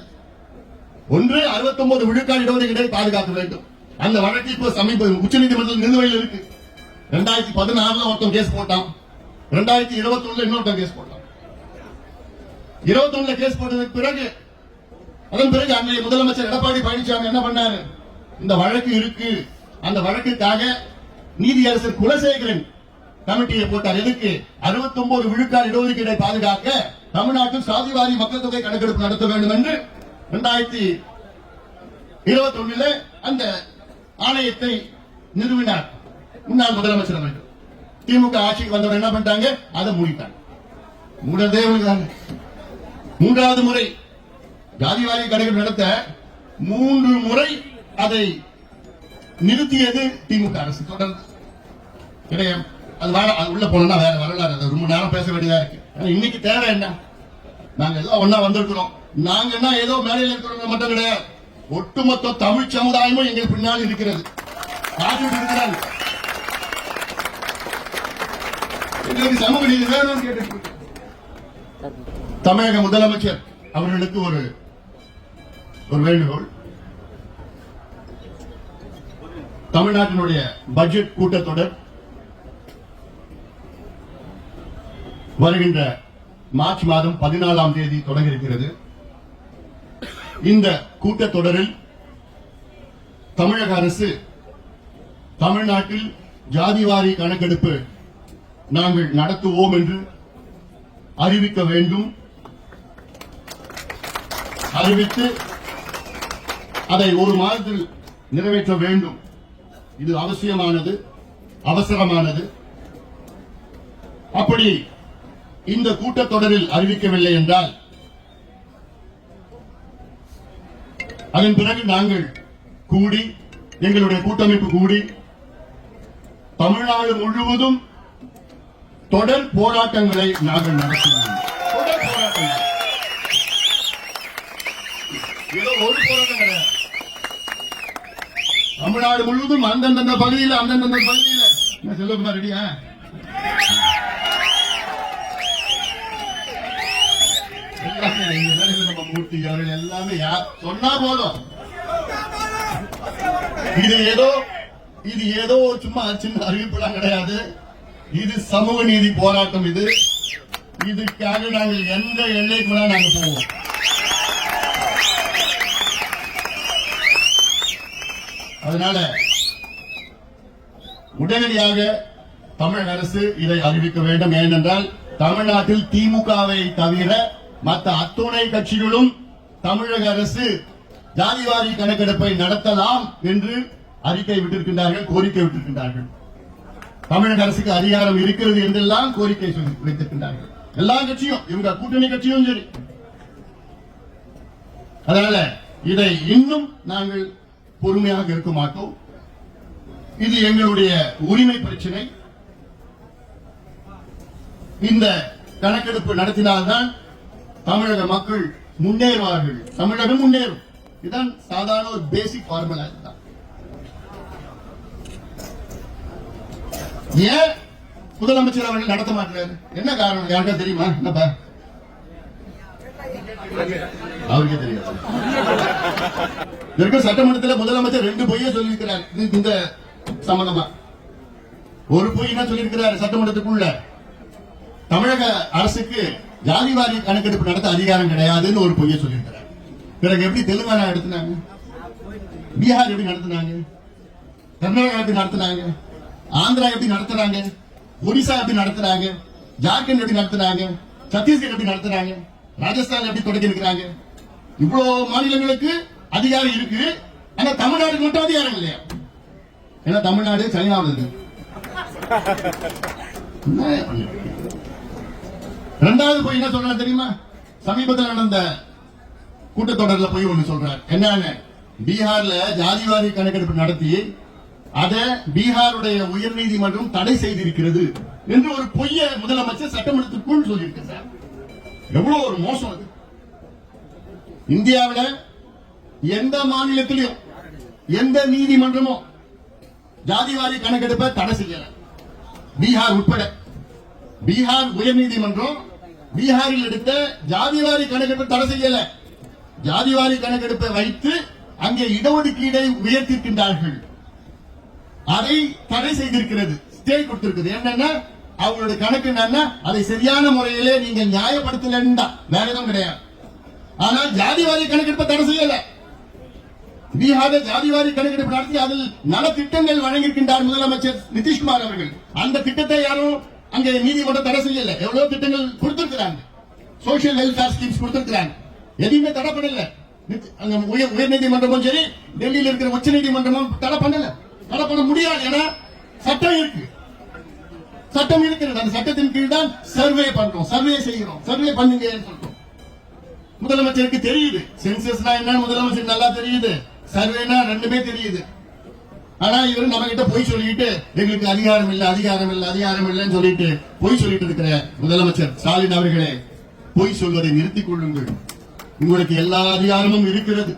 ஒன்று 69 விழுக்காடு இடஒதுக்கீட்டை பாதுகாக்க வேண்டும். அந்த வழக்கு இப்போ சமீப உச்சநீதிமன்றத்தில் நிலுவையில் இருக்கு. 2016 ஒருத்தன் கேஸ் போட்டான், 2021 இன்னொருத்தன் கேஸ் போட்டான். 21 கேஸ் போட்டதுக்கு பிறகு, அதன் பிறகு அன்றைய முதலமைச்சர் எடப்பாடி பழனிசாமி என்ன பண்ணாரு? இந்த வழக்கு இருக்கு, அந்த வழக்குக்காக நீதியரசர் குலசேகரன் கமிட்டியை போட்டார். எதுக்கு? 69 விழுக்காடு இடஒதுக்கீட்டை பாதுகாக்க தமிழ்நாட்டில் சாதிவாரி மக்கள் தொகை கணக்கெடுப்பு நடத்த வேண்டும் என்று 2021 அந்த ஆணையத்தை நிறுவினார் முன்னாள் முதலமைச்சர் அவர்கள். திமுக ஆட்சிக்கு வந்தவர் என்ன பண்ணிட்டாங்க? அதை மூடிட்டாங்க. மூடதே மூன்றாவது முறை ஜாதிவாரி கணக்கெடுப்பு நடத்த 3 முறை அதை நிறுத்தியது திமுக அரசு. தொடர்ந்து கிடையாது. அது உள்ள போனா வேற வரலாறு, அது ரொம்ப நேரம் பேச வேண்டியதா இருக்கு. இன்னைக்கு தேவை என்ன? நாங்க எல்லாம் ஒன்னா வந்திருக்கிறோம். நாங்க என்ன ஏதோ மேலையில் இருக்கிறவங்க மட்டும் கிடையாது, ஒட்டுமொத்த தமிழ் சமுதாயமும் எங்களுக்கு பின்னால் இருக்கிறது, இருக்கிறாங்க. எங்களுக்கு சமூக நீதி வேணும்னு கேட்டு தமிழக முதலமைச்சர் அவர்களுக்கு ஒரு வேண்டுகோள். தமிழ்நாட்டினுடைய பட்ஜெட் கூட்டத்தொடர் வருகின்ற மார்ச் மாதம் 14ஆம் தேதி தொடங்க இருக்கிறது. இந்த கூட்டத்தொடரில் தமிழக அரசு தமிழ்நாட்டில் ஜாதிவாரி கணக்கெடுப்பு நாங்கள் நடத்துவோம் என்று அறிவிக்க வேண்டும். அறிவித்து அதை ஒரு மாதத்தில் நிறைவேற்ற வேண்டும். இது அவசியமானது, அவசரமானது. அப்படி இந்த கூட்டத்தொடரில் அறிவிக்கவில்லை என்றால் அதன் பிறகு நாங்கள் கூடி, எங்களுடைய கூட்டமைப்பு கூடி தமிழ்நாடு முழுவதும் தொடர் போராட்டங்களை நாங்கள் நடத்துவோம். தொடர் போராட்டங்கள், ஏதோ ஒரு போராட்டம் கிடையாது. தமிழ்நாடு முழுவதும் அந்தந்த பகுதியில் என்ன செல்வகுமார் ரெடியா? மூர்த்தி அவர்கள் எல்லாமே சொன்னா போதும். இது ஏதோ சும்மா சின்ன அறிவிப்புலாம் கிடையாது. இது சமூக நீதி போராட்டம். இதுக்காக நாங்கள் எந்த எல்லைக்குள்ள நாங்கள் போவோம். அதனால உடனடியாக தமிழக அரசு இதை அறிவிக்க வேண்டும். ஏனென்றால் தமிழ்நாட்டில் திமுகவை தவிர மற்ற அத்துணை கட்சிகளும் தமிழக அரசு ஜாதிவாரி கணக்கெடுப்பை நடத்தலாம் என்று அறிக்கை விட்டிருக்கின்றார்கள், கோரிக்கை விட்டிருக்கின்றார்கள். தமிழக அரசுக்கு அதிகாரம் இருக்கிறது என்றெல்லாம் கோரிக்கை வைத்திருக்கின்றார்கள். எல்லா கட்சியும், இவங்க கூட்டணி கட்சியும் சரி. அதனால இதை இன்னும் நாங்கள் பொறுமையாக இருக்க மாட்டோம். இது எங்களுடைய உரிமை பிரச்சனை. இந்த கணக்கெடுப்பு நடத்தினால்தான் தமிழக மக்கள் முன்னேறுவார்கள், தமிழகம் முன்னேறும். இதுதான் சாதாரண ஒரு பேசிக் ஃபார்முலா. ஏன் முதலமைச்சர் அவர்கள் நடத்த மாட்டாரு? என்ன காரணம் யாருக்கா தெரியுமா? என்னப்பா அவருக்கே தெரியாது. இதற்கு சட்டமன்றத்தில் முதலமைச்சர் 2 பொய்யை சொல்லியிருக்கிறார். இந்த சம்பந்தமா ஒரு பொய் என்ன சொல்லியிருக்கிறார்? சட்டமன்றத்துக்குள்ள தமிழக அரசுக்கு ஜாதிவாரி கணக்கெடுப்பு நடத்த அதிகாரம் கிடையாதுன்னு ஒரு பொய்யை சொல்லியிருக்கிறார். பிறகு எப்படி தெலுங்கானா நடத்தினாங்க, பீகார் எப்படி நடத்தினாங்க, கர்நாடகா எப்படி நடத்தினாங்க, ஆந்திரா எப்படி நடத்துறாங்க, ஒடிசா எப்படி நடத்துறாங்க, ஜார்க்கண்ட் எப்படி நடத்துறாங்க, சத்தீஸ்கர் எப்படி நடத்துறாங்க, ராஜஸ்தான் எப்படி தொடங்கி இருக்கிறாங்க. இவ்வளவு மாநிலங்களுக்கு அதிகாரம் இருக்கு, ஆனா தமிழ்நாடுக்கு மட்டும் அதிகாரம் இல்லையா? ஏன்னா தமிழ்நாடு சைனாவில் இருக்கு. ரெண்டாவது போய் என்ன சொல்றாரு தெரியுமா? சமீபத்தில் நடந்த கூட்டத்தொடரில் போய் ஒண்ணு சொல்றாரு. என்னன்னு, பீகார்ல ஜாதிவாரி கணக்கெடுப்பு நடத்தி அதை பீகாருடைய உயர்நீதிமன்றம் தடை செய்திருக்கிறது என்று ஒரு பொய்ய முதலமைச்சர் சட்டமன்றத்திற்குள் சொல்லியிருக்கிறார். எவ்வளவு ஒரு மோசம் அது! இந்தியாவில் எந்த மாநிலத்திலும் எந்த நீதிமன்றமும் ஜாதிவாரி கணக்கெடுப்பை தடை செய்யல, பீகார் உட்பட. பீகார் உயர்நீதிமன்றம் பீகாரில் எடுத்த ஜாதிவாரி கணக்கெடுப்பை தடை செய்யல. ஜாதிவாரி கணக்கெடுப்பை வைத்து அங்கே இடஒதுக்கீடை உயர்த்திருக்கின்றார்கள். அதை தடை செய்திருக்கிறது, ஸ்டே கொடுத்திருக்கிறது. என்னன்னா அவங்களுடைய கணக்கு என்னன்னா, அதை சரியான முறையிலே நீங்க நியாயப்படுத்தலன்னா வேற எதுவும் கிடையாது. ஆனால் ஜாதிவாரி கணக்கெடுப்பை தடை செய்யல. பீகாரில் ஜாதிவாரி கணக்கெடுப்பு நடத்தி அதில் நல திட்டங்கள் வழங்கியிருக்கின்றார் முதலமைச்சர் நிதிஷ்குமார் அவர்கள். அந்த திட்டத்தை யாரும் அங்கே நீதிமன்றம் தடை செய்யல. எவ்வளவு திட்டங்கள் கொடுத்திருக்கிறாங்க, சோசியல் வெல்ஃபேர் ஸ்கீம்ஸ் கொடுத்திருக்கிறாங்க, எதுவுமே தடை பண்ணல. உயர் நீதிமன்றமும் சரி, டெல்லியில் இருக்கிற உச்ச நீதிமன்றமும் தடை பண்ணல. தடை பண்ண முடியாது, ஏன்னா சட்டம் இருக்கு, சட்டம் இருக்கிறது. அந்த சட்டத்தின் கீழ் தான் சர்வே பண்றோம், சர்வே செய்கிறோம், சர்வே பண்ணுங்க சொல்றோம். முதலமைச்சருக்கு தெரியுது சென்சஸ்னா என்ன, முதலமைச்சருக்கு நல்லா தெரியுது, சர்வேனா ரெண்டுமே தெரியுது. ஆனா இவரு நம்ம கிட்ட போய் சொல்லிட்டு எங்களுக்கு அதிகாரம் இல்ல, அதிகாரம் இல்ல, அதிகாரம் இல்லைன்னு சொல்லிட்டு போய் சொல்லிட்டு இருக்கிற முதலமைச்சர் ஸ்டாலின் அவர்களே, போய் சொல்வதை நிறுத்திக் கொள்ளுங்கள். உங்களுக்கு எல்லா அதிகாரமும் இருக்கிறது.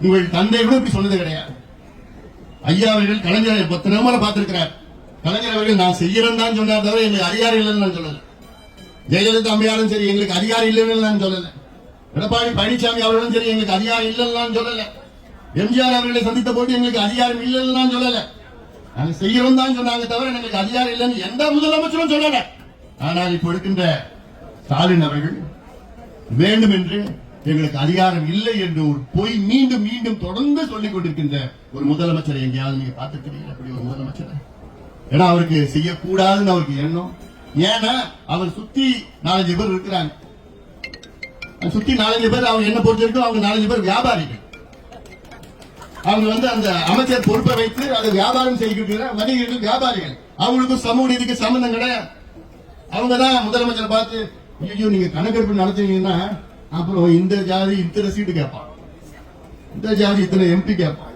உங்கள் தந்தை கூட இப்படி சொன்னது கிடையாது. ஐயா அவர்கள் கலைஞர் தினமுறை பார்த்திருக்கிறார். கலைஞர் அவர்கள் நான் செய்யறேன் தான் சொன்னார் தவிர எங்களுக்கு அதிகாரம் இல்லைன்னு நான் சொல்லல. ஜெயலலிதா அம்மையாரும் சரி எங்களுக்கு அதிகாரம் இல்லைன்னு நான் சொல்லல. எடப்பாடி பழனிசாமி அவர்களும் சரி எங்களுக்கு அதிகாரம் இல்லைன்னு நான் சொல்லல. எம்ஜிஆர் அவர்களை சந்தித்த போது எங்களுக்கு அதிகாரம் இல்லைன்னு நான் சொல்லல. நாங்க செய்யறோம் தான் சொன்னாங்க தவிர எங்களுக்கு அதிகாரம் இல்லைன்னு எந்த முதலமைச்சரும் சொல்லல. ஆனால் இப்ப இருக்கின்ற ஸ்டாலின் அவர்கள் வேண்டும் என்று எங்களுக்கு அதிகாரம் இல்லை என்று ஒரு பொய் மீண்டும் மீண்டும் தொடர்ந்து சொல்லிக் கொண்டிருக்கின்ற ஒரு முதலமைச்சரை எங்கேயாவது நீங்க பார்த்திருக்கிறீங்க? அப்படி ஒரு முதலமைச்சர். ஏன்னா அவருக்கு செய்யக்கூடாதுன்னு அவருக்கு எண்ணம். ஏன்னா அவர் சுத்தி 4 பேர் இருக்கிறாங்க. சுத்தி 4 பேர், அவங்க என்ன பொறுத்த வரைக்கும் அவங்க 4 பேர் வியாபாரிகள். அவங்க அந்த அமைச்சர் பொறுப்பை வைத்து அதை வியாபாரம் செய்கிற வணிகர்கள், வியாபாரிகள். அவங்களுக்கு சமூக நீதிக்கு சம்பந்தம் கிடையாது. அவங்கதான் முதலமைச்சர் பார்த்து, ஐயோ நீங்க கணக்கெடுப்பு நடத்துவீங்கன்னா அப்புறம் இந்த ஜாதி இத்தனை சீட்டு கேட்பான், இந்த ஜாதி இத்தனை எம்பி கேட்பான்,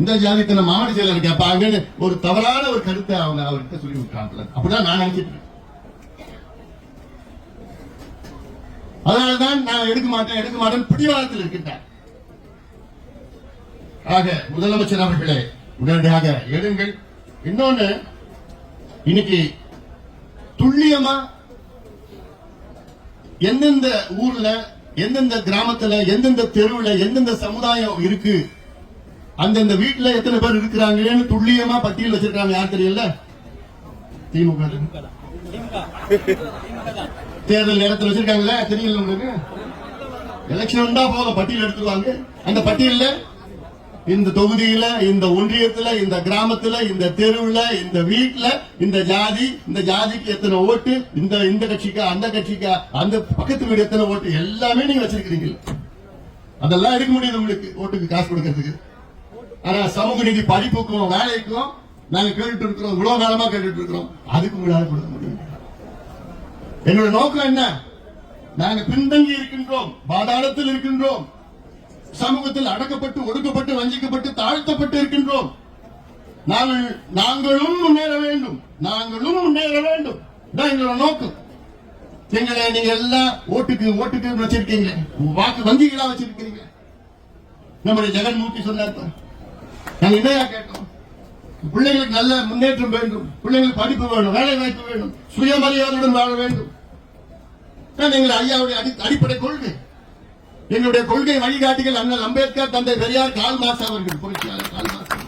இந்த ஜாதி இத்தனை மாவட்ட செயலர் கேட்பாங்கன்னு ஒரு தவறான ஒரு கருத்தை அவங்க அவர்கிட்ட சொல்லி விட்டாங்க. அப்படிதான் நான் நினைச்சிட்டு. அதனாலதான் நான் எடுக்க மாட்டேன் பிடிவாதத்தில் இருக்கின்றேன். ஆக முதலமைச்சர் அவர்களே, உடனடியாக எடுங்கள். இன்னொன்னு, இன்னைக்கு துல்லியமா எந்தெந்த ஊர்ல, எந்தெந்த கிராமத்துல, எந்தெந்த தெருவுல, எந்தெந்த சமுதாயம் இருக்கு, அந்தந்த வீட்டுல எத்தனை பேர் இருக்கிறாங்கன்னு துல்லியமா பட்டியல் வச்சிருக்காங்க. யார் தெரியல? திமுக தேர்தல் நேரத்தில் வச்சிருக்காங்கல்ல, தெரியல உங்களுக்கு? எலெக்ஷன் தான் போதும், பட்டியல் எடுத்துருவாங்க. அந்த பட்டியல்ல இந்த தொகுதியில, இந்த ஒன்றியத்துல, இந்த கிராமத்துல, இந்த தெருவுல, இந்த வீட்டுல, இந்த ஜாதி, இந்த ஜாதிக்கு எத்தனை ஓட்டு, இந்த கட்சிக்கா, அந்த கட்சிக்கா, அந்த பக்கத்து வீடு எத்தனை ஓட்டு, எல்லாமே நீங்க வச்சிருக்கீங்க. அதெல்லாம் எடுக்க முடியுது உங்களுக்கு, ஓட்டுக்கு காசு கொடுக்கறதுக்கு. ஆனா சமூக நீதி படிப்புக்கும் வேலைக்கும் நாங்க கேட்டுட்டு இருக்கிறோம், இவ்வளவு காலமா கேட்டுட்டு இருக்கிறோம். அதுக்கு உங்களால கொடுக்க முடியும். என்னோட நோக்கம் என்ன? நாங்க பின்தங்கி இருக்கின்றோம், பாதாளத்தில் இருக்கின்றோம், சமூகத்தில் அடக்கப்பட்டு, ஒடுக்கப்பட்டு, வஞ்சிக்கப்பட்டு, தாழ்த்தப்பட்டு இருக்கின்றோம். நாங்களும் முன்னேற வேண்டும், நாங்களும் முன்னேற வேண்டும். எங்களோட நோக்கம். எங்களை நீங்க எல்லாம் ஓட்டுக்கு வச்சிருக்கீங்க, வாக்கு வங்கிகளா வச்சிருக்கீங்க. நம்முடைய ஜெகன்மூர்த்தி சொன்னார், நாங்க என்னையா கேட்டோம்? பிள்ளைங்களுக்கு நல்ல முன்னேற்றம் வேண்டும், பிள்ளைங்களுக்கு படிப்பு வேணும், வேலை வாய்ப்பு வேணும், சுயமரியாதையுடன் வாழ வேண்டும். எங்கள் ஐயாவுடைய அடிப்படை கொள்கை, எங்களுடைய கொள்கை வழிகாட்டிகள் அண்ணல் அம்பேத்கர், தந்தை பெரியார், கால் மார்க்ஸ் அவர்கள், புரட்சியாளர் கால் மார்க்ஸ்.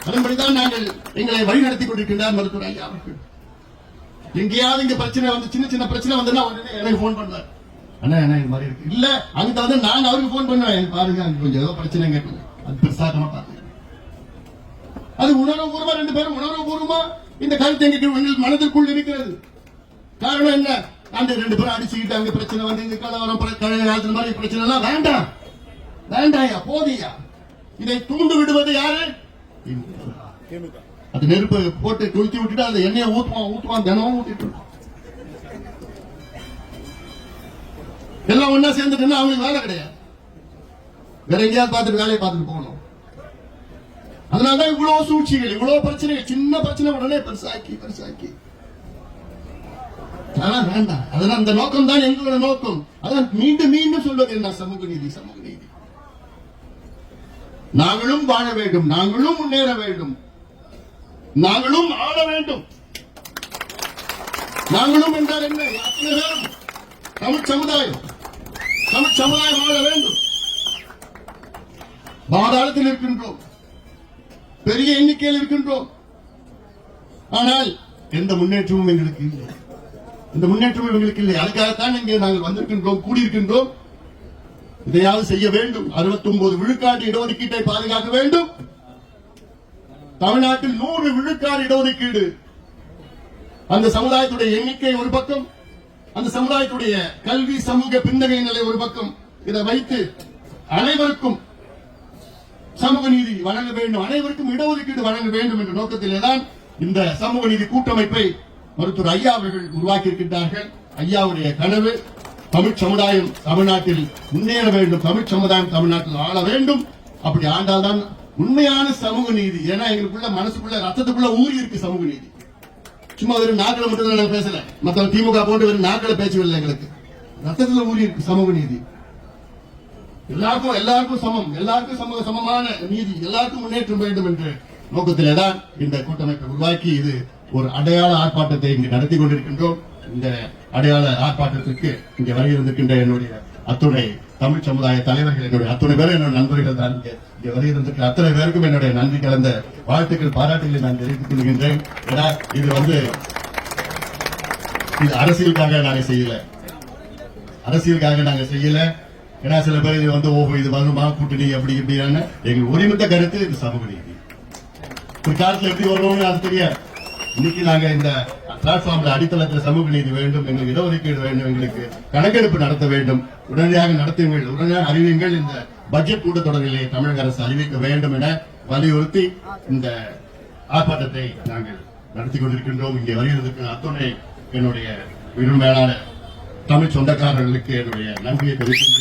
அதன்படிதான் நாங்கள் எங்களை வழிநடத்திக் கொண்டிருக்கின்றார் மருத்துவர் ஐயா அவர்கள். எங்கேயாவது இங்க பிரச்சனை வந்து, சின்ன பிரச்சனை வந்தா உடனே எனக்கு போன் பண்ணுவார், அண்ணா என்ன இது மாதிரி இருக்கு. இல்ல அங்க நான் அவருக்கு போன் பண்ணுவேன், பாருங்க கொஞ்சம் ஏதோ பிரச்சனை கேட்பேன். அது பிரசாதமா பாருங்க. அது உணர்வுபூர்வமா, 2 பேரும் உணர்வுபூர்வமா இந்த கருத்து எங்கள் மனதிற்குள் இருக்கிறது. காரணம் என்ன? அந்த 2 பேரும் அடிச்சுக்கிட்டு அங்க பிரச்சனை வந்து இந்த கலவரம் கழைய காலத்துல மாதிரி பிரச்சனை எல்லாம் வேண்டாம், வேண்டாயா, போதியா. இதை தூண்டு விடுவது யாரு? அது நெருப்பு போட்டு கொளுத்தி விட்டுட்டு அந்த எண்ணெயை ஊத்துவான் தினமும் ஊத்திட்டு இருப்பான். எல்லாம் ஒன்னா சேர்ந்துட்டு அவங்களுக்கு வேலை கிடையாது, வேற எங்கேயாவது பார்த்துட்டு வேலையை பார்த்துட்டு போகணும். அதனாலதான் இவ்வளவு சூழ்ச்சிகள், இவ்வளவு பிரச்சனைகள், சின்ன பிரச்சனை உடனே பெருசாக்கி அதெல்லாம் வேண்டாம். அதெல்லாம் அந்த நோக்கம் தான் எங்களோட நோக்கம். அதான் மீண்டும் சொல்வது என்ன? சமூக நீதி. நாங்களும் வாழ வேண்டும், நாங்களும் முன்னேற வேண்டும், நாங்களும் ஆள வேண்டும். நாங்களும் என்றால் என்ன? அத்தனை பேரும் தமிழ் சமுதாயம் ஆள வேண்டும். பாதாளத்தில் இருக்கின்றோம், பெரிய எண்ணிக்கையில் இருக்கின்றோம். ஆனால் எந்த முன்னேற்றமும் எங்களுக்கு இல்லை, அதுக்காகத்தான் இங்கே நாங்கள் வந்திருக்கின்றோம், கூடியிருக்கின்றோம். இதையாவது செய்ய வேண்டும். 69 விழுக்காடு இடஒதுக்கீட்டை பாதுகாக்க வேண்டும். தமிழ்நாட்டில் 100 விழுக்காடு இடஒதுக்கீடு. அந்த சமுதாயத்துடைய எண்ணிக்கை ஒரு பக்கம், அந்த சமுதாயத்துடைய கல்வி சமூக பின்னணி நிலை ஒரு பக்கம். இதை வைத்து அனைவருக்கும் சமூக நீதி வழங்க வேண்டும், அனைவருக்கும் இடஒதுக்கீடு வழங்க வேண்டும் என்ற நோக்கத்திலேதான் இந்த சமூக நீதி கூட்டமைப்பை மருத்துவர் ஐயா அவர்கள் உருவாக்கி இருக்கின்றார்கள். ஐயாவுடைய கனவு தமிழ் சமுதாயம் தமிழ்நாட்டில் முன்னேற வேண்டும், தமிழ் சமுதாயம் தமிழ்நாட்டில் ஆள வேண்டும். அப்படி ஆண்டால்தான் உண்மையான சமூக நீதி. ஏன்னா எங்களுக்குள்ள மனசுக்குள்ள ரத்தத்துக்குள்ள ஊறி இருக்கு சமூக நீதி. சும்மா வெறும் நாட்களை மட்டும் பேசல, மற்ற திமுக போன்று வெறும் நாட்களை பேசவில்லை. எங்களுக்கு ரத்தத்துல ஊறி இருக்கு சமூக நீதி. எல்லாருக்கும் சமம், எல்லாருக்கும் சமமான நீதி, எல்லாருக்கும் முன்னேற்றம் வேண்டும் என்ற நோக்கத்திலேதான் இந்த கூட்டமைப்பை உருவாக்கி இது ஒரு அடையாள ஆர்ப்பாட்டத்தை இங்கு நடத்தி கொண்டிருக்கின்றோம். இந்த அடையாள ஆர்ப்பாட்டத்திற்கு இங்கே வருகின்ற என்னுடைய அத்துணை தமிழ் சமுதாய தலைவர்கள், என்னுடைய அத்துணை பேரும் என்னுடைய நண்பர்கள் தான் இங்கே வருகின்ற அத்தனை பேருக்கும் என்னுடைய நன்றி கலந்த வாழ்த்துக்கள், பாராட்டுகளை நான் தெரிவித்துக் கொள்கின்றேன். ஏன்னா இது அரசியலுக்காக நாங்க செய்யல. ஏன்னா சில பேர் இது வருமா கூட்டணி அப்படி இப்படியான எங்கள் ஒருமித்த கருத்து இது சமூக நீதி. ஒரு காலத்துல எப்படி வருவோம்னு அது தெரியாது. இன்னைக்கு நாங்க இந்த பிளாட்ஃபார்ம்ல அடித்தளத்தில் சமூக நீதி வேண்டும், எங்களுக்கு இடஒதுக்கீடு வேண்டும், எங்களுக்கு கணக்கெடுப்பு நடத்த வேண்டும், உடனடியாக நடத்துங்கள், உடனடியாக அறிவியுங்கள், இந்த பட்ஜெட் கூட்டத்தொடரிலே தமிழக அரசு அறிவிக்க வேண்டும் என வலியுறுத்தி இந்த ஆர்ப்பாட்டத்தை நாங்கள் நடத்தி கொண்டிருக்கின்றோம். இங்கே வருகிறதுக்கு அத்துணை என்னுடைய விரும்பேளான தமிழ் சொந்தக்காரர்களுக்கு என்னுடைய நன்றியை தெரிவிக்கின்றேன்.